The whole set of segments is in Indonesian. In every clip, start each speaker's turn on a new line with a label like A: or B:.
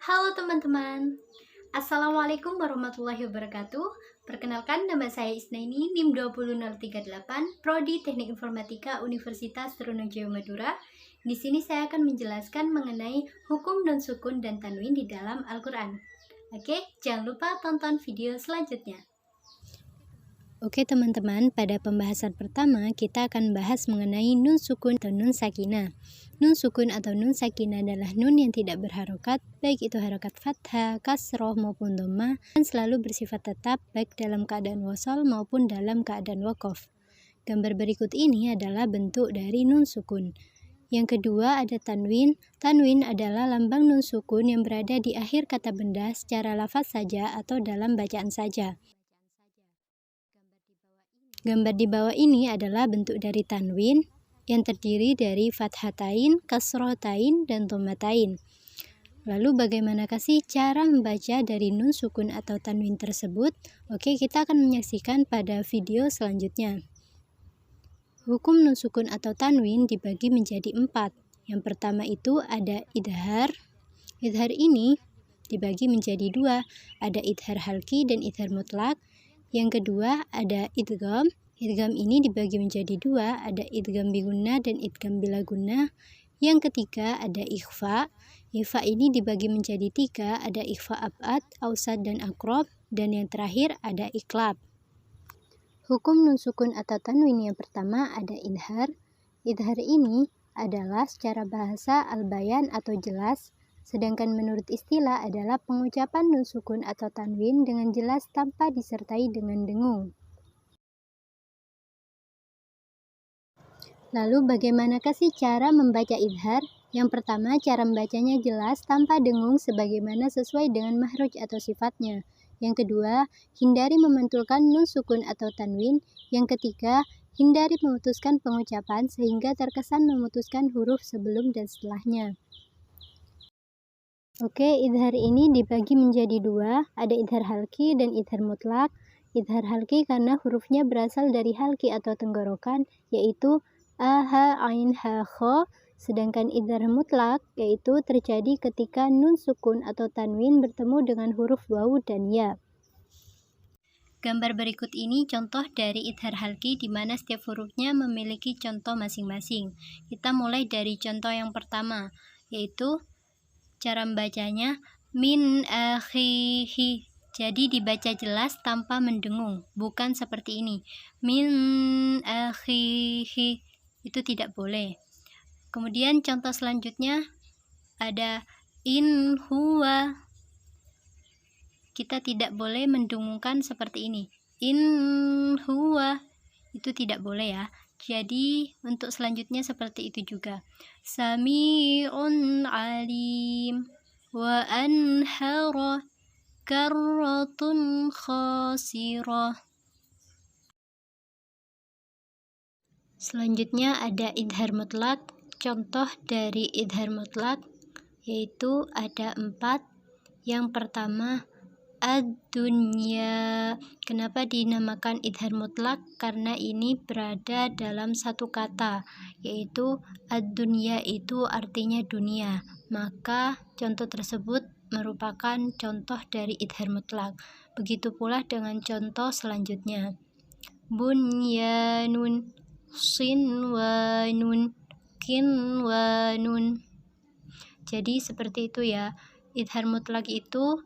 A: Halo teman-teman, Assalamualaikum warahmatullahi wabarakatuh. Perkenalkan, nama saya Isnaini, NIM 20038, Prodi Teknik Informatika Universitas Trunojoyo Madura. Di sini saya akan menjelaskan mengenai hukum nun sukun dan tanwin di dalam Al-Quran. Oke, jangan lupa tonton video selanjutnya.
B: Oke teman-teman, pada pembahasan pertama kita akan bahas mengenai nun sukun atau nun sakinah. Nun sukun atau nun sakinah adalah nun yang tidak berharokat, baik itu harokat fathah, kasroh maupun dhammah, dan selalu bersifat tetap baik dalam keadaan wasal maupun dalam keadaan waqaf. Gambar berikut ini adalah bentuk dari nun sukun. Yang kedua ada tanwin. Tanwin adalah lambang nun sukun yang berada di akhir kata benda secara lafaz saja atau dalam bacaan saja. Gambar di bawah ini adalah bentuk dari tanwin yang terdiri dari fathatain, kasrohatain, dan dhammatain. Lalu bagaimanakah sih cara membaca dari nun sukun atau tanwin tersebut? Oke, kita akan menyaksikan pada video selanjutnya. Hukum nun sukun atau tanwin dibagi menjadi 4. Yang pertama itu ada idhar. Idhar ini dibagi menjadi 2, ada idhar halki dan idhar mutlak. Yang kedua ada idgham. Idgham ini dibagi menjadi 2, ada idgham bigunnah dan idgham bila gunnah. Yang ketiga ada ikhfa. Ikhfa ini dibagi menjadi 3, ada ikhfa ab'ad, ausad dan akrob. Dan yang terakhir ada iklab. Hukum nun sukun atau tanwin yang pertama ada idhar. Idhar ini adalah secara bahasa al-bayan atau jelas. Sedangkan menurut istilah adalah pengucapan nun sukun atau tanwin dengan jelas tanpa disertai dengan dengung. Lalu bagaimanakah sih cara membaca idhar? Yang pertama, cara membacanya jelas tanpa dengung sebagaimana sesuai dengan mahroj atau sifatnya. Yang kedua, hindari memantulkan nun sukun atau tanwin. Yang ketiga, hindari memutuskan pengucapan sehingga terkesan memutuskan huruf sebelum dan setelahnya. Oke, idhar ini dibagi menjadi 2, ada idhar halki dan idhar mutlak. Idhar halki karena hurufnya berasal dari halki atau tenggorokan, yaitu a, ha, ain, ha, kho. Sedangkan idhar mutlak yaitu terjadi ketika nun sukun atau tanwin bertemu dengan huruf wawu dan ya. Gambar berikut ini contoh dari idhar halki di mana setiap hurufnya memiliki contoh masing-masing. Kita mulai dari contoh yang pertama, yaitu cara membacanya min akhihi. Jadi dibaca jelas tanpa mendengung, bukan seperti ini. Min akhihi. Itu tidak boleh. Kemudian contoh selanjutnya ada in huwa. Kita tidak boleh mendengungkan seperti ini. In huwa. Itu tidak boleh ya. Jadi untuk selanjutnya seperti itu juga. Sami'un alim wa anhara karratun khasirah. Selanjutnya ada idhar mutlak. Contoh dari idhar mutlak yaitu ada 4. Yang pertama ad-dunya. Kenapa dinamakan idhar mutlak? Karena ini berada dalam satu kata, yaitu ad-dunya itu artinya dunia. Maka contoh tersebut merupakan contoh dari idhar mutlak. Begitu pula dengan contoh selanjutnya. Bunyanun, sinwanun, kinwanun. Jadi seperti itu ya. Idhar mutlak itu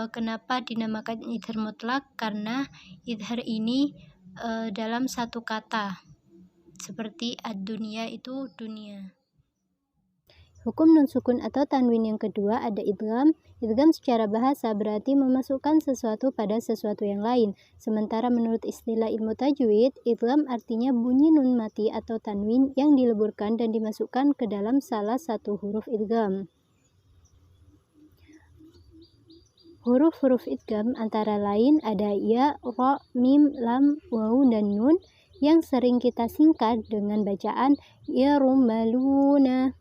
B: kenapa dinamakan idhar mutlak? Karena idhar ini dalam satu kata, seperti ad-dunya itu dunia. Hukum nun sukun atau tanwin yang kedua ada idgham. Idgham secara bahasa berarti memasukkan sesuatu pada sesuatu yang lain. Sementara menurut istilah ilmu tajwid, idgham artinya bunyi nun mati atau tanwin yang dileburkan dan dimasukkan ke dalam salah satu huruf idgham. Huruf-huruf idgham antara lain ada ya, ro, mim, lam, wawu, dan nun yang sering kita singkat dengan bacaan yarmaluna.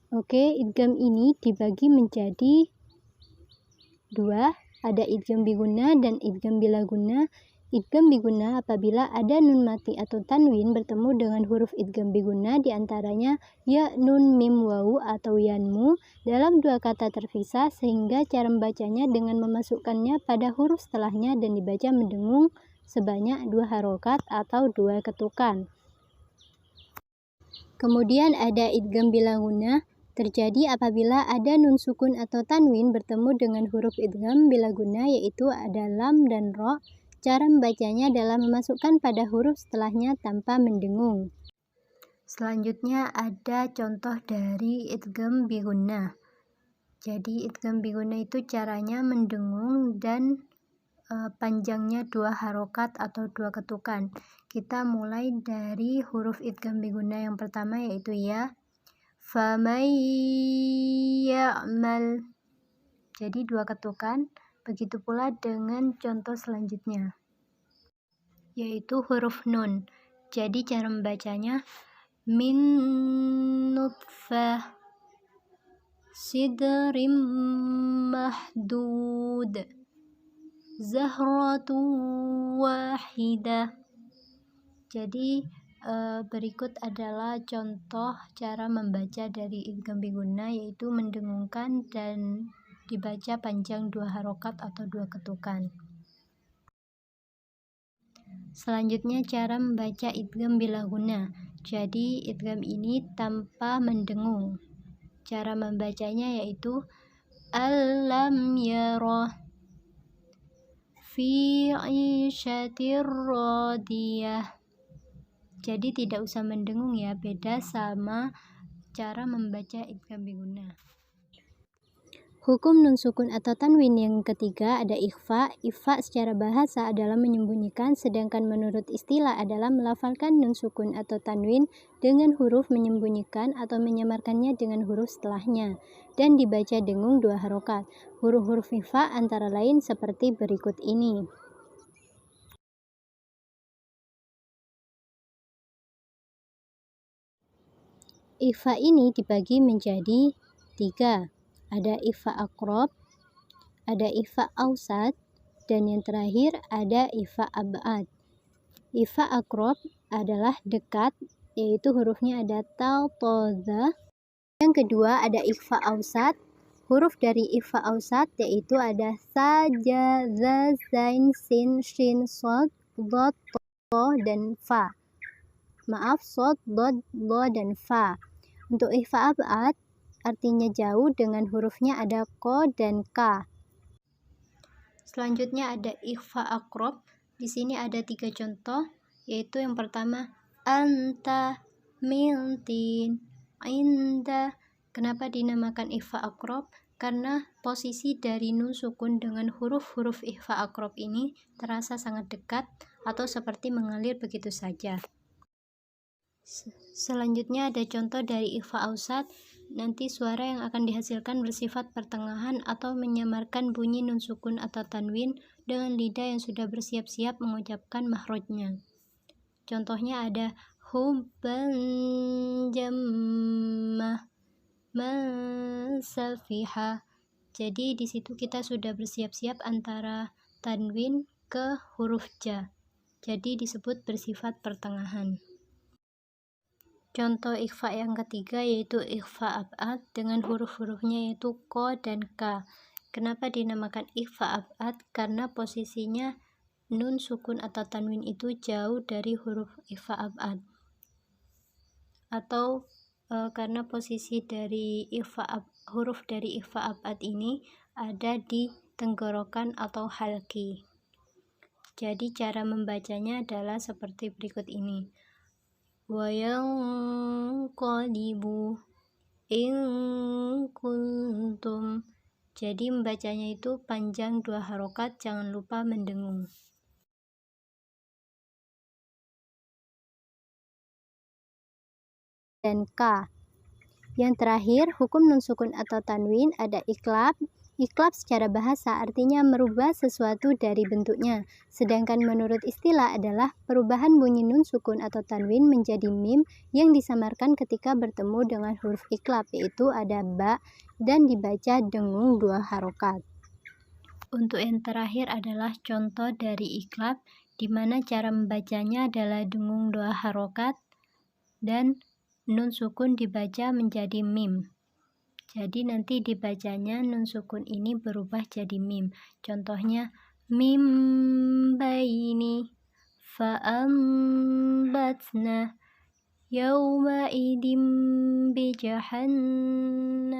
B: Oke, idgham ini dibagi menjadi 2, ada idgham bigunnah dan idgham bila gunnah. Idgham biguna apabila ada nun mati atau tanwin bertemu dengan huruf idgham biguna diantaranya ya, nun, mim, wawu, atau yanmu dalam dua kata terpisah sehingga cara membacanya dengan memasukkannya pada huruf setelahnya dan dibaca mendengung sebanyak 2 harokat atau 2 ketukan. Kemudian ada idgham bila guna terjadi apabila ada nun sukun atau tanwin bertemu dengan huruf idgham bila guna yaitu ada lam dan ro. Cara membacanya adalah memasukkan pada huruf setelahnya tanpa mendengung. Selanjutnya ada contoh dari idgham biguna. Jadi idgham biguna itu caranya mendengung dan panjangnya 2 harokat atau 2 ketukan. Kita mulai dari huruf idgham biguna yang pertama yaitu ya. Faman ya'mal. Jadi 2 ketukan. Begitu pula dengan contoh selanjutnya, yaitu huruf nun. Jadi cara membacanya min nutfah sidrim mahdud zahratu wahidah. Jadi berikut adalah contoh cara membaca dari idgham biguna yaitu mendengungkan dan dibaca panjang 2 harokat atau 2 ketukan. Selanjutnya cara membaca idgham bila guna. Jadi idgham ini tanpa mendengung. Cara membacanya yaitu alam yara fi 'ishatir radiyah. Jadi tidak usah mendengung ya, beda sama cara membaca idgham biguna. Hukum nun sukun atau tanwin yang ketiga ada ikhfa. Ikhfa secara bahasa adalah menyembunyikan, sedangkan menurut istilah adalah melafalkan nun sukun atau tanwin dengan huruf menyembunyikan atau menyamarkannya dengan huruf setelahnya dan dibaca dengung 2 harokat. Huruf-huruf ikhfa antara lain seperti berikut ini. Ikhfa ini dibagi menjadi 3. Ada ikhfa aqrab, ada ikhfa ausat, dan yang terakhir ada ikhfa ab'ad. Ikhfa aqrab adalah dekat, yaitu hurufnya ada ta, to, za. Yang kedua ada ikhfa ausat. Huruf dari ikhfa ausat yaitu ada sa, ja, za, zain, sin, shin, shod, dhad, to, dan fa. Maaf, shod, dhad, lo, dan fa. Untuk ikhfa ab'ad artinya jauh dengan hurufnya ada ko dan ka. Selanjutnya ada ikhfa aqrab. Di sini ada 3 contoh, yaitu yang pertama anta, miltin, inda. Kenapa dinamakan ikhfa aqrab? Karena posisi dari nun sukun dengan huruf-huruf ikhfa aqrab ini terasa sangat dekat atau seperti mengalir begitu saja. Selanjutnya ada contoh dari ikhfa ausat. Nanti suara yang akan dihasilkan bersifat pertengahan atau menyamarkan bunyi nun sukun atau tanwin dengan lidah yang sudah bersiap-siap mengucapkan makhrajnya. Contohnya ada hubban jammah masafiha. Jadi di situ kita sudah bersiap-siap antara tanwin ke huruf ja. Jadi disebut bersifat pertengahan. Contoh ikhfa yang ketiga yaitu ikhfa ab'ad dengan huruf-hurufnya yaitu ko dan ka. Kenapa dinamakan ikhfa ab'ad? Karena posisinya nun sukun atau tanwin itu jauh dari huruf ikhfa ab'ad. Atau karena posisi dari huruf dari ikhfa ab'ad ini ada di tenggorokan atau halki. Jadi cara membacanya adalah seperti berikut ini. Wayanqalibu in kuntum. Jadi membacanya itu panjang 2 harokat, jangan lupa mendengung. Dan ka. Yang terakhir, hukum nun sukun atau tanwin ada iklab. Iklab secara bahasa artinya merubah sesuatu dari bentuknya, sedangkan menurut istilah adalah perubahan bunyi nun sukun atau tanwin menjadi mim yang disamarkan ketika bertemu dengan huruf iklab, yaitu ada ba dan dibaca dengung 2 harokat. Untuk yang terakhir adalah contoh dari iklab. di mana cara membacanya adalah dengung 2 harokat dan nun sukun dibaca menjadi mim. Jadi nanti dibacanya nun sukun ini berubah jadi mim. Contohnya mim baini fa'ambatna yawma idim bijahannam